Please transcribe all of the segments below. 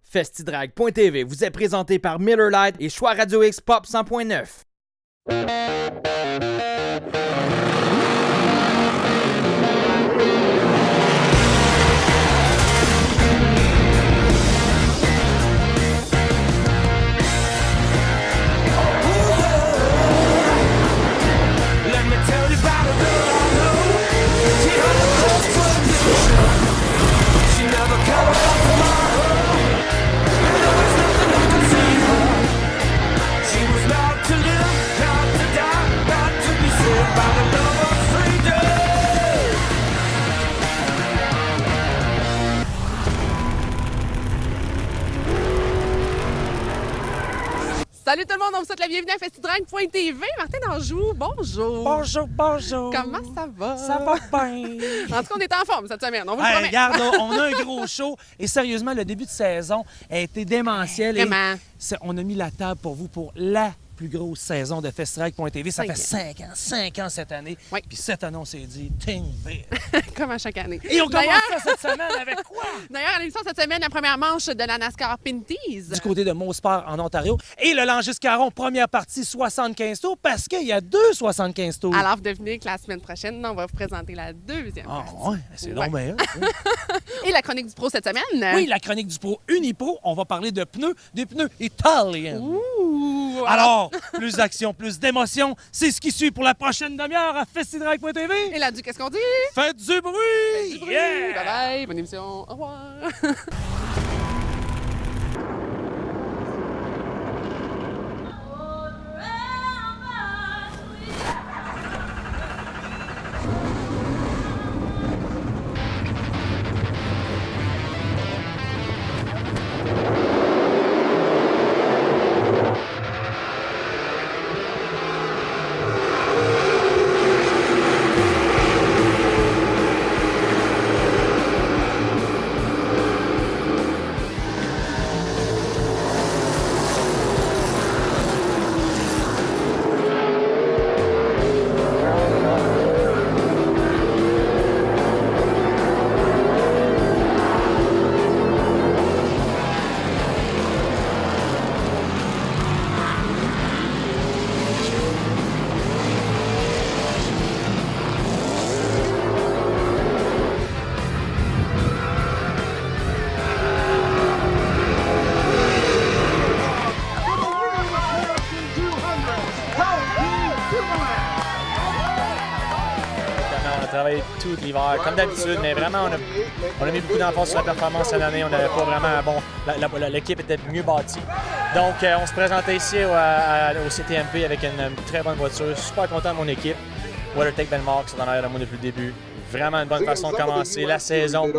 Festidrag.tv vous est présenté par Miller Lite et Choix Radio X Pop 100.9. Salut tout le monde, on vous souhaite la bienvenue à Festidrag.tv. Martin Danjou, bonjour. Bonjour, bonjour. Comment ça va? Ça va bien. En tout cas, on est en forme cette semaine, on vous le promet. Regarde, on a un gros show et sérieusement, le début de saison a été démentiel. Vraiment. Et on a mis la table pour vous pour la plus grosse saison de Festidrag.tv. Ça fait 5 ans cette année. Oui. Puis cette année, on s'est dit, ting, big. Comme à chaque année. Et on commence D'ailleurs- ça cette semaine avec quoi? D'ailleurs, à l'émission cette semaine, la première manche de la NASCAR Pinties. Du côté de Mausport en Ontario. Et le Langis-Caron, première partie, 75 tours, parce qu'il y a 2 75 tours. Alors, vous devinez que la semaine prochaine, on va vous présenter la deuxième Ah partie. ouais, c'est Ouais. long, mais... Et la chronique du pro cette semaine. Oui, la chronique du pro Unipro, on va parler de pneus, des pneus italiens. Ouh! Alors, plus d'action, plus d'émotion, c'est ce qui suit pour la prochaine demi-heure à Festidrag.tv. Et là, qu'est-ce qu'on dit? Faites du bruit! Du bruit. Yeah! Bye bye, bonne émission. Au revoir. On a travaillé tout l'hiver, comme d'habitude, mais vraiment, on a mis beaucoup d'emphase sur la performance cette année. On n'avait pas vraiment, l'équipe était mieux bâtie. Donc, on se présentait ici au CTMP avec une très bonne voiture. Super content de mon équipe. WeatherTech Benmark, c'est en arrière de moi depuis le début. Vraiment une bonne façon de commencer la saison.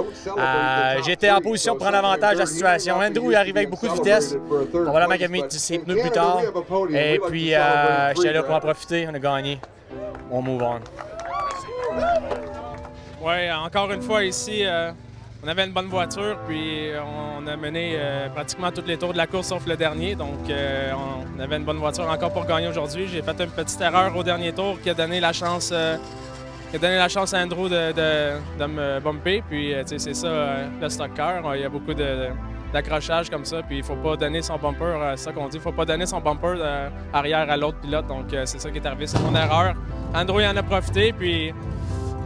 J'étais en position pour prendre avantage de la situation. Andrew est arrivé avec beaucoup de vitesse. Probablement qu'il a mis ses pneus plus tard. Et puis, j'étais là pour en profiter. On a gagné. On move on. Oui, encore une fois ici, on avait une bonne voiture, puis on a mené pratiquement tous les tours de la course sauf le dernier. Donc, on avait une bonne voiture encore pour gagner aujourd'hui. J'ai fait une petite erreur au dernier tour qui a donné la chance, à Andrew de me bumper. Puis, tu sais, c'est ça, le stock car. Il y a beaucoup d'accrochage comme ça, puis il faut pas donner son bumper, c'est ça qu'on dit, il faut pas donner son bumper arrière à l'autre pilote. Donc, c'est ça qui est arrivé, c'est mon erreur. Andrew, il en a profité, puis...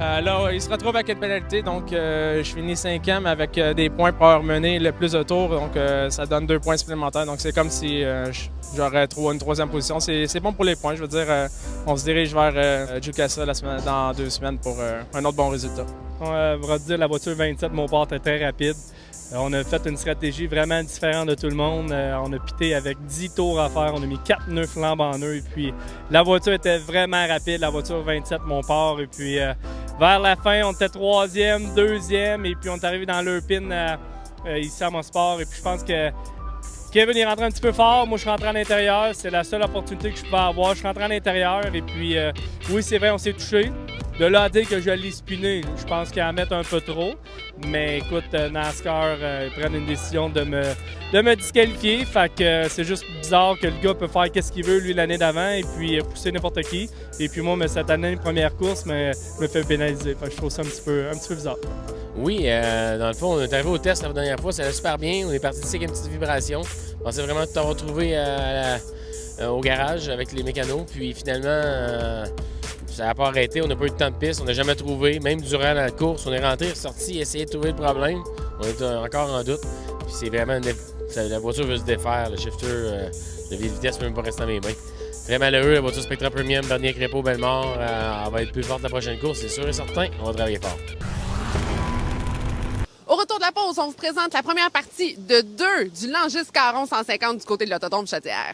là, il se retrouve avec une pénalité, donc je finis 5e avec des points pour avoir mené le plus de tours, donc ça donne 2 points supplémentaires. Donc c'est comme si j'aurais une 3e position. C'est bon pour les points, je veux dire, on se dirige vers Jukasa dans 2 semaines pour un autre bon résultat. On va dire la voiture 27, mon part était très rapide. On a fait une stratégie vraiment différente de tout le monde. On a pité avec 10 tours à faire. On a mis 4 nœuds flambant en nœuds. Et puis, la voiture était vraiment rapide, la voiture 27, mon part. Et puis, vers la fin, on était 3e, 2e. Et puis, on est arrivé dans l'European ici à Mosport. Et puis, je pense que Kevin est rentré un petit peu fort. Moi, je suis rentré à l'intérieur. C'est la seule opportunité que je pouvais avoir. Je suis rentré à l'intérieur. Et puis, oui, c'est vrai, on s'est touché De là à dire que je l'ai spiné, je pense qu'il en met un peu trop. Mais écoute, NASCAR, ils prennent une décision de me disqualifier. Fait que c'est juste bizarre que le gars peut faire qu'est-ce qu'il veut, lui, l'année d'avant, et puis pousser n'importe qui. Et puis moi, cette année, première course, me fait pénaliser. Fait que je trouve ça un petit peu bizarre. Oui, dans le fond, on est arrivé au test la dernière fois, ça allait super bien. On est parti d'ici avec une petite vibration. On pensait vraiment tout avoir trouvé au garage avec les mécanos. Puis finalement, ça n'a pas arrêté. On n'a pas eu de temps de piste. On n'a jamais trouvé. Même durant la course, on est rentré, sorti, essayé de trouver le problème. On est encore en doute. Puis c'est vraiment... La voiture veut se défaire. Le shifter de vitesse ne peut même pas rester dans mes mains. Très malheureux, la voiture Spectra Premium, dernier Crépeau, Bellemare. Elle va être plus forte la prochaine course, c'est sûr et certain. On va travailler fort. Au retour de la pause, on vous présente la première partie de 2 du Langis Caron 150 du côté de l'Autodrome Chaudière.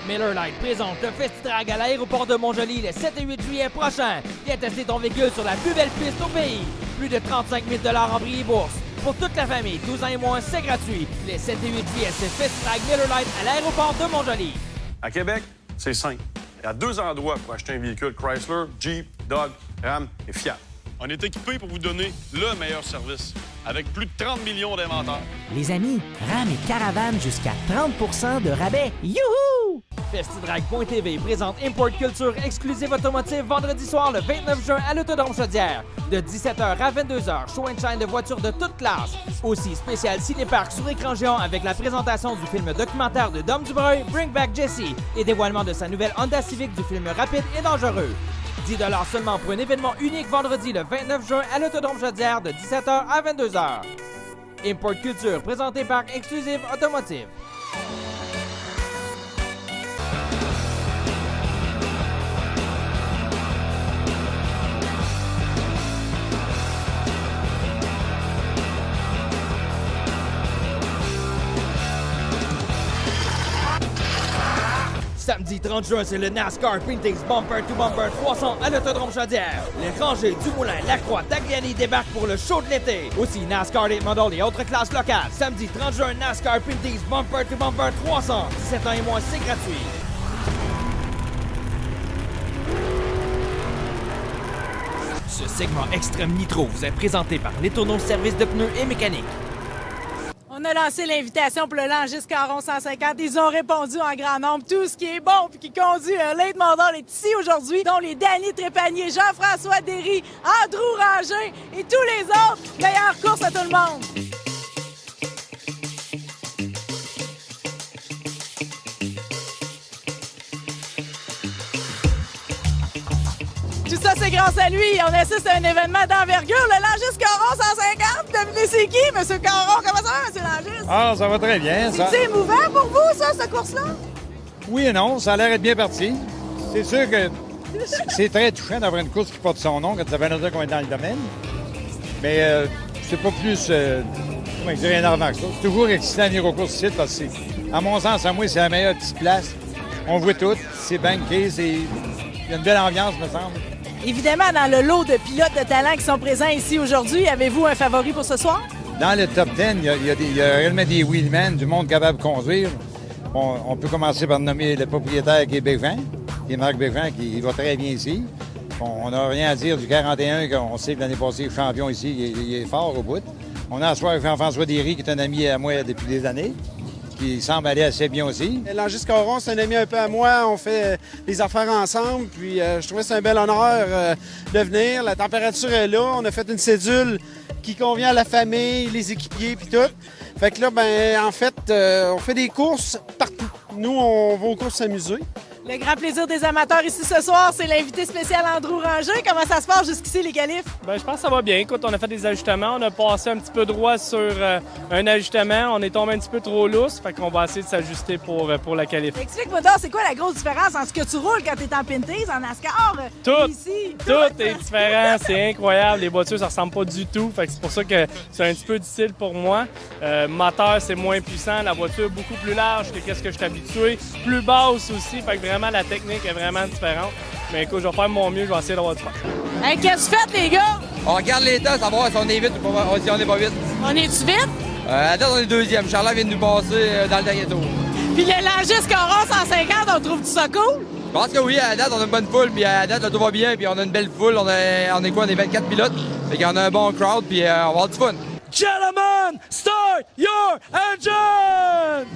Miller Lite présente le Festi-Drag à l'aéroport de Montjoly le 7 et 8 juillet prochain. Viens tester ton véhicule sur la plus belle piste au pays. Plus de 35 000 en prix et bourse. Pour toute la famille, 12 ans et moins, c'est gratuit. Les 7 et 8 juillet, c'est Festi-Drag Miller Lite à l'aéroport de Montjoly. À Québec, c'est simple. Il y a 2 endroits pour acheter un véhicule Chrysler, Jeep, Dodge, Ram et Fiat. On est équipé pour vous donner le meilleur service, avec plus de 30 millions d'inventaires. Les amis, Ram et Caravane jusqu'à 30% de rabais. Youhou! Festi-Drag.tv présente Import Culture exclusive automotive vendredi soir le 29 juin à l'Autodrome Chaudière. De 17h à 22h, show and shine de voitures de toutes classes. Aussi, spécial cinéparc sur écran géant avec la présentation du film documentaire de Dom Dubreuil, Bring Back Jesse, et dévoilement de sa nouvelle Honda Civic du film Rapide et Dangereux. 10 $ seulement pour un événement unique vendredi le 29 juin à l'Autodrome Chaudière de 17h à 22h. Import Culture présenté par Exclusive Automotive. Samedi 30 juin, c'est le NASCAR Pinty's Bumper to Bumper 300 à l'Autodrome Chaudière. Les rangées du Moulin, Lacroix, Tagliani débarquent pour le show de l'été. Aussi, NASCAR Late Model et autres classes locales. Samedi 30 juin, NASCAR Pinty's Bumper to Bumper 300. 17 ans et moins, c'est gratuit. Ce segment Extrême Nitro vous est présenté par Letourneau Service de pneus et mécanique. On a lancé l'invitation pour le Langis Caron 150. Ils ont répondu en grand nombre. Tout ce qui est bon puis qui conduit un late model est ici aujourd'hui, dont les Danny Trépanier, Jean-François Derry, Andrew Ranger et tous les autres. Meilleure course à tout le monde! Tout ça, c'est grâce à lui. On assiste à un événement d'envergure, le Langis Caron 150. Devinez c'est qui, M. Caron? Comment ça va, M. Langis? Ah, ça va très bien. C'est émouvant pour vous, ça, cette course-là? Oui et non, ça a l'air d'être bien parti. C'est sûr que c'est très touchant d'avoir une course qui porte son nom quand ça fait longtemps qu'on est dans le domaine. Mais c'est pas plus, comment dire, énervant que ça. C'est toujours excitant de venir aux courses ici parce que, à mon sens, à moi, c'est la meilleure petite place. On voit tout, c'est banqué, il y a une belle ambiance, me semble. Évidemment, dans le lot de pilotes de talent qui sont présents ici aujourd'hui, avez-vous un favori pour ce soir? Dans le top 10, il y a réellement des wheelmen, du monde capable de conduire. On peut commencer par nommer le propriétaire qui est Bévin, qui est Marc Bévin, qui va très bien ici. On n'a rien à dire du 41, qu'on sait que l'année passée, champion ici, il est fort au bout. On a à soir Jean-François Derry, qui est un ami à moi depuis des années, qui semble aller assez bien aussi. Langis Caron, c'est un ami un peu à moi. On fait les affaires ensemble. Puis je trouvais que c'est un bel honneur de venir. La température est là. On a fait une cédule qui convient à la famille, les équipiers, puis tout. Fait que là, en fait, on fait des courses partout. Nous, on va aux courses s'amuser. Le grand plaisir des amateurs ici ce soir, c'est l'invité spécial Andrew Ranger. Comment ça se passe jusqu'ici, les qualifs? Je pense que ça va bien. Écoute, on a fait des ajustements. On a passé un petit peu droit sur un ajustement. On est tombé un petit peu trop lousse. Fait qu'on va essayer de s'ajuster pour la qualif. Explique-moi donc, c'est quoi la grosse différence entre ce que tu roules quand tu es en Pinty's, en NASCAR, ici? Tout est différent. C'est incroyable. Les voitures, ça ressemble pas du tout. Fait que c'est pour ça que c'est un petit peu difficile pour moi. Moteur, c'est moins puissant. La voiture, beaucoup plus large que ce que je suis habitué. Plus basse aussi. Fait que vraiment, la technique est vraiment différente. Mais écoute, je vais faire mon mieux, je vais essayer d'avoir du fun. Hey, qu'est-ce que tu fais, les gars? On regarde les temps, savoir si on est vite ou si on n'est pas vite. On est-tu vite? À date, on est deuxième. Charles vient de nous passer dans le dernier tour. Puis le Langis Coron 150, on trouve-tu ça cool? Je pense que oui, à la date, on a une bonne foule, puis à la date, tout va bien, puis on a une belle foule. On est quoi? On est 24 pilotes. Fait qu'on a un bon crowd, puis on va avoir du fun. Gentlemen, start your engine!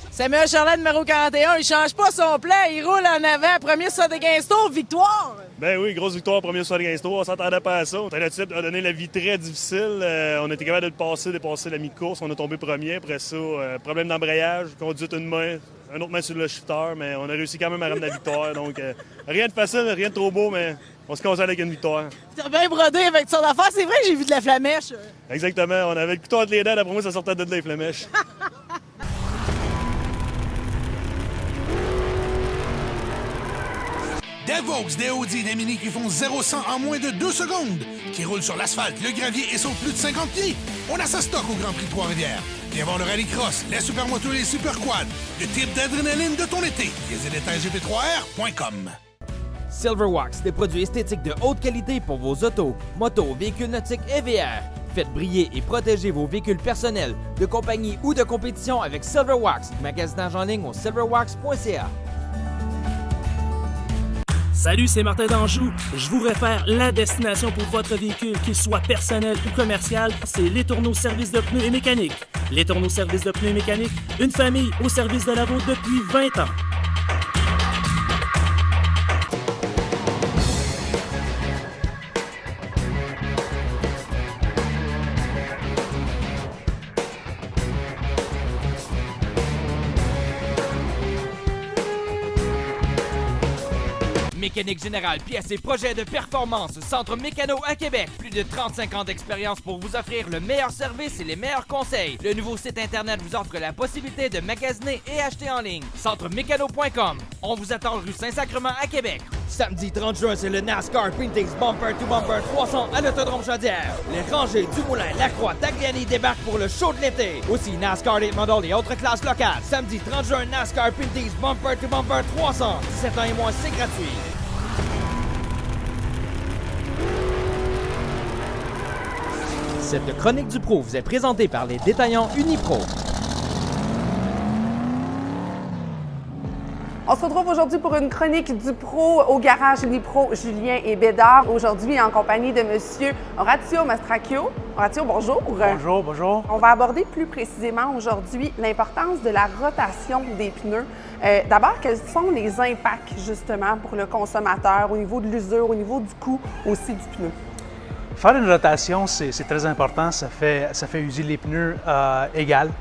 Samuel Charlet, numéro 41, il change pas son plan, il roule en avant, premier sur des 15 tours, victoire! Ben oui, grosse victoire, premier sur les 15 tours, on s'attendait pas à ça. Le type a donné la vie très difficile, on était capable de le passer, dépasser la mi-course, on a tombé premier, après ça, problème d'embrayage, conduite une main, une autre main sur le shifter, mais on a réussi quand même à ramener la victoire, donc rien de facile, rien de trop beau, mais on se console avec une victoire. T'as bien brodé avec son affaire, c'est vrai que j'ai vu de la flamèche. Exactement, on avait le couteau entre les dents, d'après moi ça sortait de là, les flamèches. Des Vaux, des Audi, des Mini qui font 0-100 en moins de 2 secondes, qui roulent sur l'asphalte, le gravier et sautent plus de 50 pieds. On a ça stock au Grand Prix de Trois-Rivières. Viens voir le rallycross, les supermotos et les superquads, le type d'adrénaline de ton été. Les détails gp3r.com. Silverwax, des produits esthétiques de haute qualité pour vos autos, motos, véhicules nautiques et VR. Faites briller et protéger vos véhicules personnels, de compagnie ou de compétition avec Silverwax. Magasinage en ligne au silverwax.ca. Salut, c'est Martin d'Anjou. Je vous réfère la destination pour votre véhicule, qu'il soit personnel ou commercial, c'est Les Tourneaux Services de pneus et mécanique. Les Tourneaux Services de pneus et mécanique, une famille au service de la route depuis 20 ans. Mécanique générale, pièces et projets de performance, Centre Mécano à Québec. Plus de 35 ans d'expérience pour vous offrir le meilleur service et les meilleurs conseils. Le nouveau site Internet vous offre la possibilité de magasiner et acheter en ligne. Centremécano.com. On vous attend rue Saint-Sacrement à Québec. Samedi 30 juin, c'est le NASCAR Pinty's Bumper to Bumper 300 à l'Autodrome Chaudière. Les rangées du Moulin, Lacroix, Tagliani débarquent pour le show de l'été. Aussi NASCAR Late Model et autres classes locales. Samedi 30 juin, NASCAR Pinty's Bumper to Bumper 300. 17 ans et moins, c'est gratuit. Cette chronique du Pro vous est présentée par les détaillants Unipro. On se retrouve aujourd'hui pour une chronique du pro au garage Unipro Julien et Bédard. Aujourd'hui, en compagnie de Monsieur Orazio Mastracchio. Orazio, bonjour. Bonjour, bonjour. On va aborder plus précisément aujourd'hui l'importance de la rotation des pneus. D'abord, quels sont les impacts justement pour le consommateur au niveau de l'usure, au niveau du coût aussi du pneu? Faire une rotation, c'est très important. Ça fait user les pneus égales.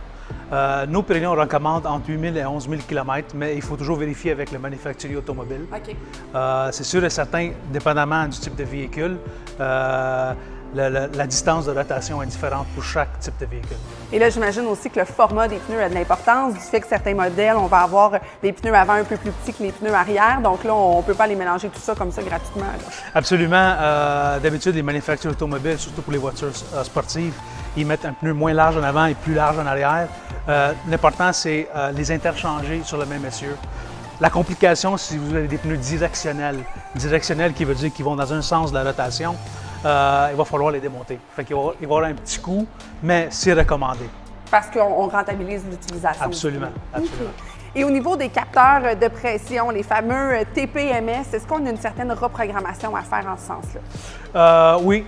Nos Pirelli, on recommande entre 8 000 et 11 000 km, mais il faut toujours vérifier avec le manufacturier automobile. OK. C'est sûr et certain, dépendamment du type de véhicule, la distance de rotation est différente pour chaque type de véhicule. Et là, j'imagine aussi que le format des pneus a de l'importance, du fait que certains modèles, on va avoir des pneus avant un peu plus petits que les pneus arrière. Donc là, on ne peut pas les mélanger tout ça comme ça gratuitement. Là. Absolument. D'habitude, les manufacturiers automobiles, surtout pour les voitures sportives, ils mettent un pneu moins large en avant et plus large en arrière. L'important, c'est les interchanger sur le même essieu. La complication, si vous avez des pneus directionnels qui veut dire qu'ils vont dans un sens de la rotation, il va falloir les démonter. Fait qu'il va y avoir un petit coût, mais c'est recommandé. Parce qu'on rentabilise l'utilisation. Absolument, absolument. Okay. Et au niveau des capteurs de pression, les fameux TPMS, est-ce qu'on a une certaine reprogrammation à faire en ce sens-là? Oui,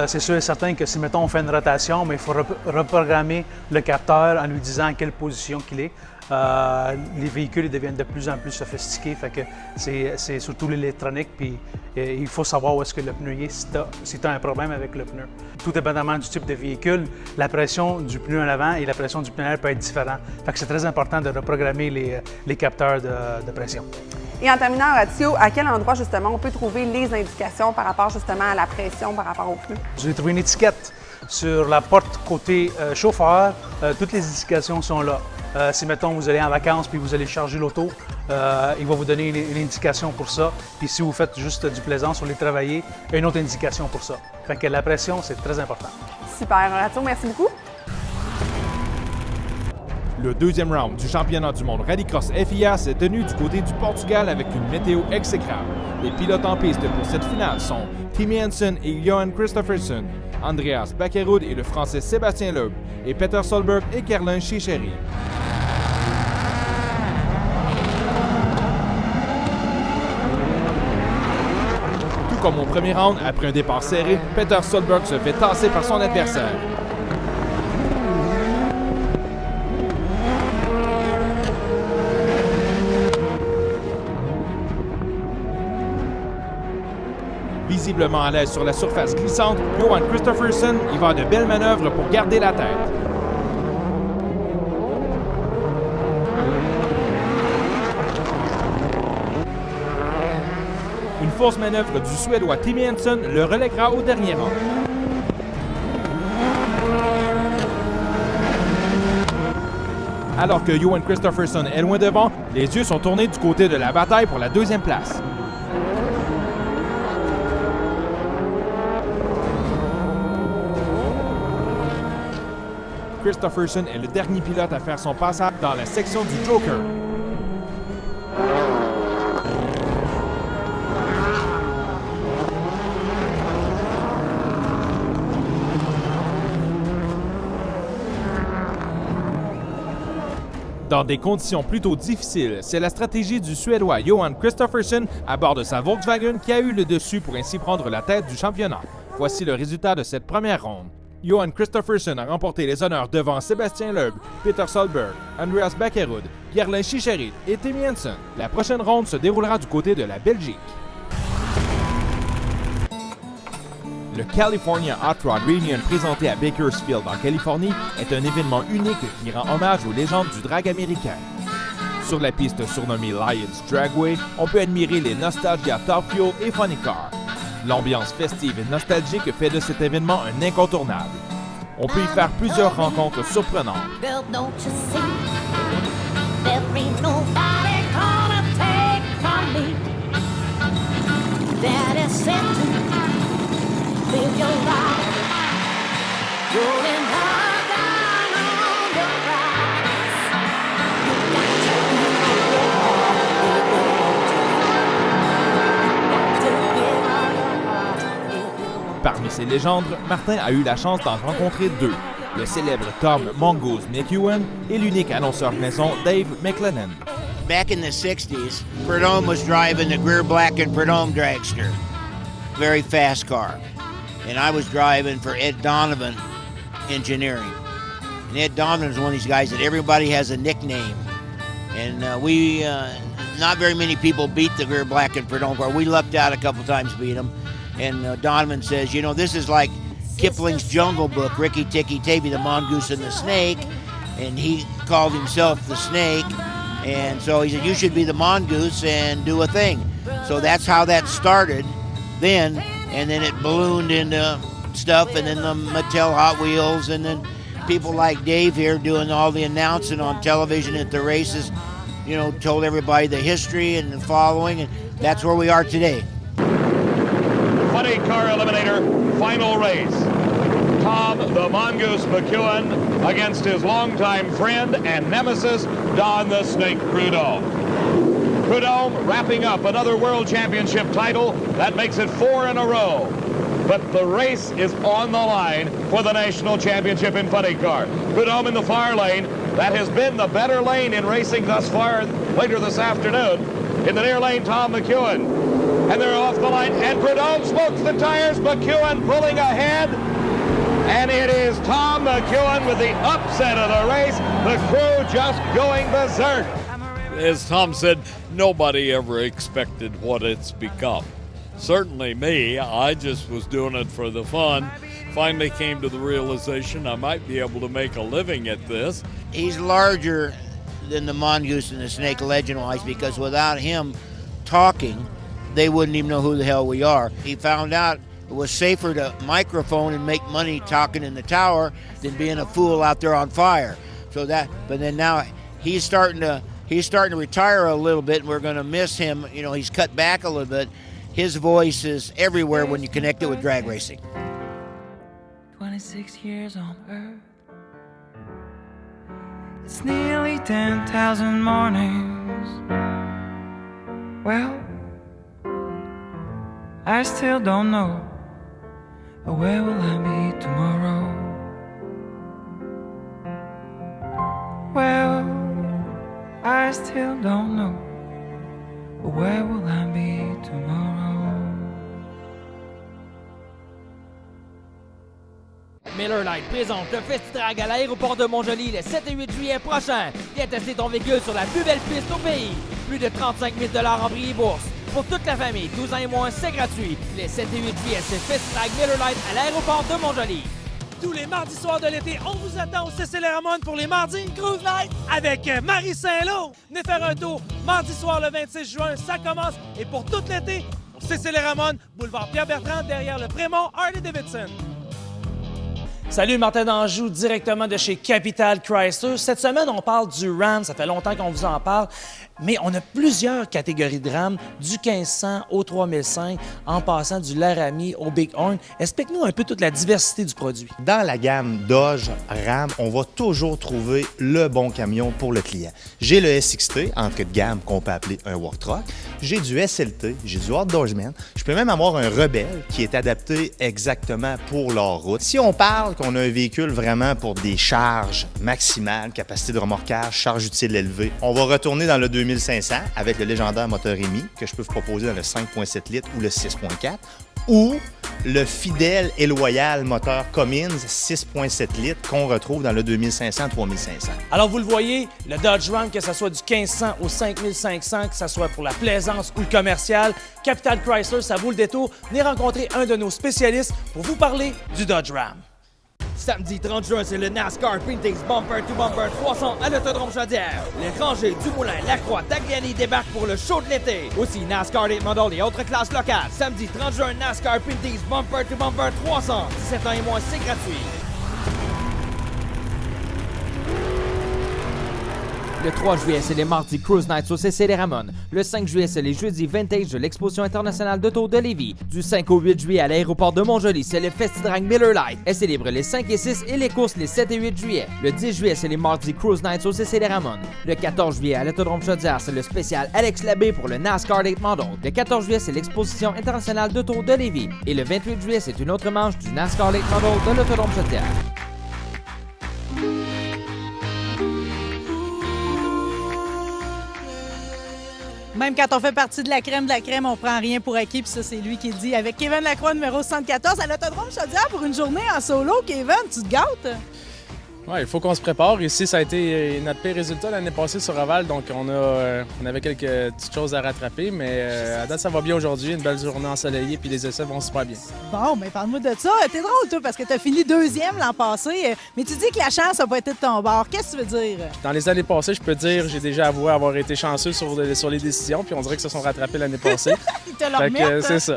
c'est sûr et certain que si, mettons, on fait une rotation, mais il faut reprogrammer le capteur en lui disant à quelle position qu'il est. Les véhicules ils deviennent de plus en plus sophistiqués, fait que c'est surtout l'électronique, puis il faut savoir où est-ce que le pneu est si tu as un problème avec le pneu. Tout dépendamment du type de véhicule, la pression du pneu en avant et la pression du pneu arrière peut être différente. Fait que c'est très important de reprogrammer les capteurs de pression. Et en terminant, Orazio, à quel endroit justement on peut trouver les indications par rapport justement à la pression par rapport au pneu? Vous allez trouver une étiquette sur la porte côté chauffeur. Toutes les indications sont là. Si, mettons, vous allez en vacances puis vous allez charger l'auto, il va vous donner une indication pour ça. Puis si vous faites juste du plaisance, vous allez travailler, une autre indication pour ça. Fait que la pression, c'est très important. Super. Orazio, merci beaucoup. Le deuxième round du championnat du monde Rallycross FIA s'est tenu du côté du Portugal avec une météo exécrable. Les pilotes en piste pour cette finale sont Timmy Hansen et Johan Christophersen, Andreas Bakkerud et le Français Sébastien Loeb, et Peter Solberg et Kerlin Chicheri. Tout comme au premier round, après un départ serré, Peter Solberg se fait tasser par son adversaire. Visiblement à l'aise sur la surface glissante, Johan Christophersen y va de belles manœuvres pour garder la tête. Une fausse manœuvre du Suédois Timmy Hansen le relèguera au dernier rang. Alors que Johan Christophersen est loin devant, les yeux sont tournés du côté de la bataille pour la deuxième place. Christophersen est le dernier pilote à faire son passage dans la section du Joker. Dans des conditions plutôt difficiles, c'est la stratégie du Suédois Johan Christophersen à bord de sa Volkswagen qui a eu le dessus pour ainsi prendre la tête du championnat. Voici le résultat de cette première ronde. Johan Christophersen a remporté les honneurs devant Sébastien Loeb, Peter Solberg, Andreas Bakkerud, Kerlin Chicheri et Timmy Hansen. La prochaine ronde se déroulera du côté de la Belgique. Le California Hot Rod Reunion présenté à Bakersfield en Californie est un événement unique qui rend hommage aux légendes du drag américain. Sur la piste surnommée Lions Dragway, on peut admirer les Nostalgia Top Fuel et Funny Car. L'ambiance festive et nostalgique fait de cet événement un incontournable. On peut y faire plusieurs rencontres surprenantes. Parmi ces légendes, Martin a eu la chance d'en rencontrer deux, le célèbre Tom Mongoose McEwen et l'unique annonceur maison Dave McLennan. back in the 60s, Prudhomme was driving the Greer Black and Prudhomme dragster. Very fast car. And I was driving for Ed Donovan Engineering. And Ed Donovan's one of these guys that everybody has a nickname. And not very many people beat the Greer Black and Prudhomme car. We lucked out a couple times beat them. And Donovan says, you know, this is like Kipling's Jungle Book, Ricky Tikki Tavi, the mongoose and the snake. And he called himself the snake. And so he said, you should be the mongoose and do a thing. So that's how that started then. And then it ballooned into stuff, and then the Mattel Hot Wheels, and then people like Dave here doing all the announcing on television at the races, you know, told everybody the history and the following, and that's where we are today. Funny car eliminator, final race. Tom the Mongoose McEwen against his longtime friend and nemesis, Don the Snake Prudhomme. Prudhomme wrapping up another World Championship title. That makes it 4 in a row. But the race is on the line for the National Championship in funny car. Prudhomme in the far lane. That has been the better lane in racing thus far later this afternoon. In the near lane, Tom McEwen. And they're off the line, and Prudhomme smokes the tires. McEwen pulling ahead. And it is Tom McEwen with the upset of the race. The crew just going berserk. As Tom said, nobody ever expected what it's become. Certainly me, I just was doing it for the fun. Finally came to the realization I might be able to make a living at this. He's larger than the mongoose and the snake legend-wise, because without him talking, they wouldn't even know who the hell we are. He found out it was safer to microphone and make money talking in the tower than being a fool out there on fire. But then now he's starting to retire a little bit, and we're going to miss him. You know, he's cut back a little bit. His voice is everywhere when you connect it with drag racing. 26 years on Earth. It's nearly 10,000 mornings. Well, I still don't know. Where will I be tomorrow? Well, I still don't know. Where will I be tomorrow? Miller Lite présente le Festi-Drag à l'aéroport de Montjoly le 7 et 8 juillet prochain. Viens tester ton véhicule sur la plus belle piste au pays. Plus de 35 000 $ en prix et bourse. Pour toute la famille, 12 ans et moins, c'est gratuit. Les 7 et 8 juillet, c'est Festi-Drag Miller Lite à l'aéroport de Montjoly. Tous les mardis soirs de l'été, on vous attend au CCL Ramon pour les mardis Cruise Night avec Marie Saint-Lô. Venez faire un tour mardi soir le 26 juin, ça commence. Et pour tout l'été, au CCL Ramon, boulevard Pierre-Bertrand, derrière le Prémont Harley-Davidson. Salut, Martin d'Anjou, directement de chez Capital Chrysler. Cette semaine, on parle du Ram. Ça fait longtemps qu'on vous en parle. Mais on a plusieurs catégories de Ram, du 1500 au 3005, en passant du Laramie au Bighorn. Explique-nous un peu toute la diversité du produit. Dans la gamme Dodge Ram, on va toujours trouver le bon camion pour le client. J'ai le SXT, entrée de gamme qu'on peut appeler un Work Truck. J'ai du SLT, j'ai du Hot Dodgeman. Je peux même avoir un Rebelle qui est adapté exactement pour leur route. Si on parle qu'on a un véhicule vraiment pour des charges maximales, capacité de remorquage, charge utile élevée, on va retourner dans le 2500 avec le légendaire moteur Rémi que je peux vous proposer dans le 5.7 litres ou le 6.4 ou le fidèle et loyal moteur Cummins 6.7 litres qu'on retrouve dans le 2500-3500. Alors vous le voyez, le Dodge Ram, que ce soit du 1500 au 5500, que ce soit pour la plaisance ou le commercial, Capital Chrysler, ça vaut le détour. Venez rencontrer un de nos spécialistes pour vous parler du Dodge Ram. Samedi 30 juin, c'est le NASCAR Pinty's Bumper to Bumper 300 à l'Autodrome Chaudière. Les rangées du Moulin, Lacroix, Tagliani débarquent pour le show de l'été. Aussi NASCAR Late Model et autres classes locales. Samedi 30 juin, NASCAR Pinty's Bumper to Bumper 300. 17 ans et moins, c'est gratuit. Le 3 juillet, c'est les mardis Cruise Nights au CCL Ramon. Le 5 juillet, c'est les jeudis Vintage de l'Exposition internationale d'auto de Lévis. Du 5 au 8 juillet à l'aéroport de Montjoly, c'est le Festi-Drag Miller Lite. Elle célèbre les 5 et 6 et les courses les 7 et 8 juillet. Le 10 juillet, c'est les mardis Cruise Nights au CCL Ramon. Le 14 juillet, à l'Autodrome Chaudière, c'est le spécial Alex Labbé pour le NASCAR Late Model. Le 14 juillet, c'est l'Exposition internationale d'auto de Lévis. Et le 28 juillet, c'est une autre manche du NASCAR Late Model de l'Autodrome Chaudière. Même quand on fait partie de la crème, on prend rien pour acquis, puis ça, c'est lui qui le dit. Avec Kevin Lacroix, numéro 74, à l'Autodrome Chaudière pour une journée en solo. Kevin, tu te gâtes? Oui, il faut qu'on se prépare. Ici, ça a été notre pire résultat l'année passée sur Oval, donc on avait quelques petites choses à rattraper, mais à date, ça va bien aujourd'hui. Une belle journée ensoleillée, puis les essais vont super bien. Bon, mais parle-moi de ça. T'es drôle, toi, parce que t'as fini 2e l'an passé, mais tu dis que la chance n'a pas été de ton bord. Qu'est-ce que tu veux dire? Dans les années passées, je peux dire, j'ai déjà avoué avoir été chanceux sur les décisions, puis on dirait que se sont rattrapés l'année passée. Ils te le remettent. C'est ça.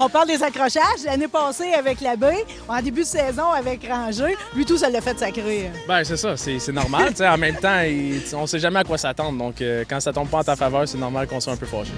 On parle des accrochages. L'année passée avec l'abbé, en début de saison avec Ranger, lui tout, ça l'a fait sacrer. Ben c'est ça, c'est normal. En même temps, on sait jamais à quoi s'attendre. Donc, quand ça tombe pas en ta faveur, c'est normal qu'on soit un peu fâché.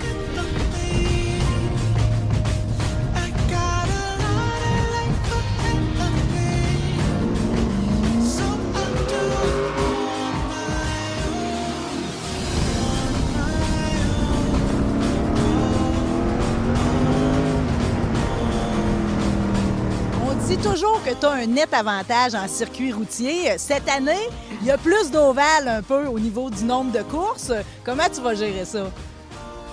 On dit toujours que tu as un net avantage en circuit routier. Cette année, il y a plus d'ovales un peu au niveau du nombre de courses. Comment tu vas gérer ça?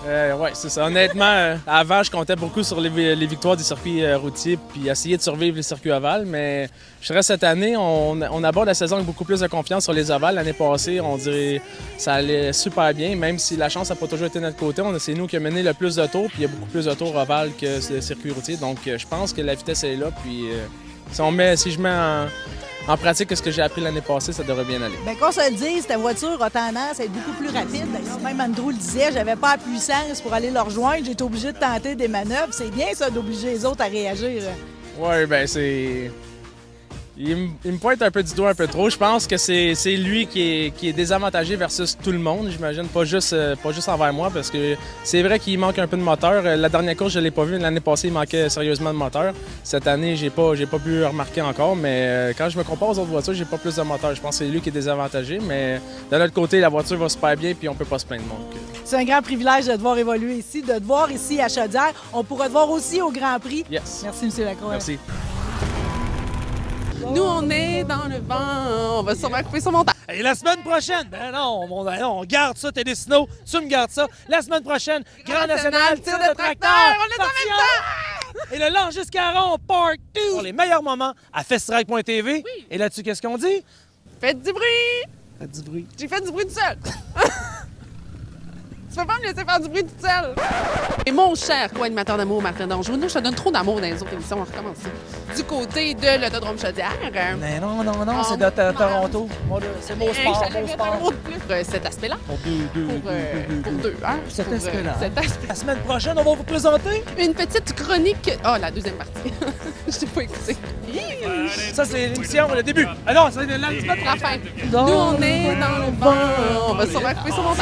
Oui, c'est ça. Honnêtement, avant, je comptais beaucoup sur les victoires des circuits routiers puis essayer de survivre les circuits ovales, mais je dirais cette année, on aborde la saison avec beaucoup plus de confiance sur les ovales. L'année passée, on dirait que ça allait super bien, même si la chance n'a pas toujours été de notre côté. C'est nous qui avons mené le plus de tours, puis il y a beaucoup plus de tours ovales que le circuit routier. Donc, je pense que la vitesse est là, puis si je mets en pratique ce que j'ai appris l'année passée, ça devrait bien aller. Bien, qu'on se le dise, ta voiture a tendance à être beaucoup plus rapide. D'ailleurs, même Andrew le disait, j'avais pas la puissance pour aller le rejoindre. J'ai été obligé de tenter des manœuvres. C'est bien, ça, d'obliger les autres à réagir. Oui, bien, c'est... Il me pointe un peu du doigt un peu trop. Je pense que c'est lui qui est désavantagé versus tout le monde, j'imagine, pas juste envers moi, parce que c'est vrai qu'il manque un peu de moteur. La dernière course, je ne l'ai pas vu. L'année passée, il manquait sérieusement de moteur. Cette année, j'ai pas pu remarquer encore, mais quand je me compare aux autres voitures, j'ai pas plus de moteur. Je pense que c'est lui qui est désavantagé, mais de l'autre côté, la voiture va super bien, puis on peut pas se plaindre. C'est un grand privilège de te voir évoluer ici, de te voir ici à Chaudière. On pourra te voir aussi au Grand Prix. Yes. Merci, M. Lacroix. Merci. Nous, on est dans le vent. On va sûrement couper son montant. Et la semaine prochaine, on garde ça, Tédécino, tu me gardes ça. La semaine prochaine, Grand National, tir de tracteur. On est en même temps! Et le Lange-Jusqu'à-Rond, Part 2. Pour les meilleurs moments à festival.tv. Oui. Et là-dessus, qu'est-ce qu'on dit? Faites du bruit! Faites du bruit. J'ai fait du bruit tout seul. Tu peux pas me laisser faire du bruit toute seule. Et mon cher co-animateur d'amour, Martin Danjou, je te donne trop d'amour dans les autres émissions. On recommence. Du côté de l'Autodrome Chaudière. Mais non, c'est de Toronto. C'est mon sport, mon sport. Pour cet aspect-là. Pour deux, hein? Cet aspect-là. La semaine prochaine, on va vous présenter une petite chronique. Ah, la deuxième partie. Je t'ai pas écouté. Ça, c'est l'émission, le début. Ah non, c'est la fin. Nous, on est dans le vent. On va sûrement couper sur mon temps.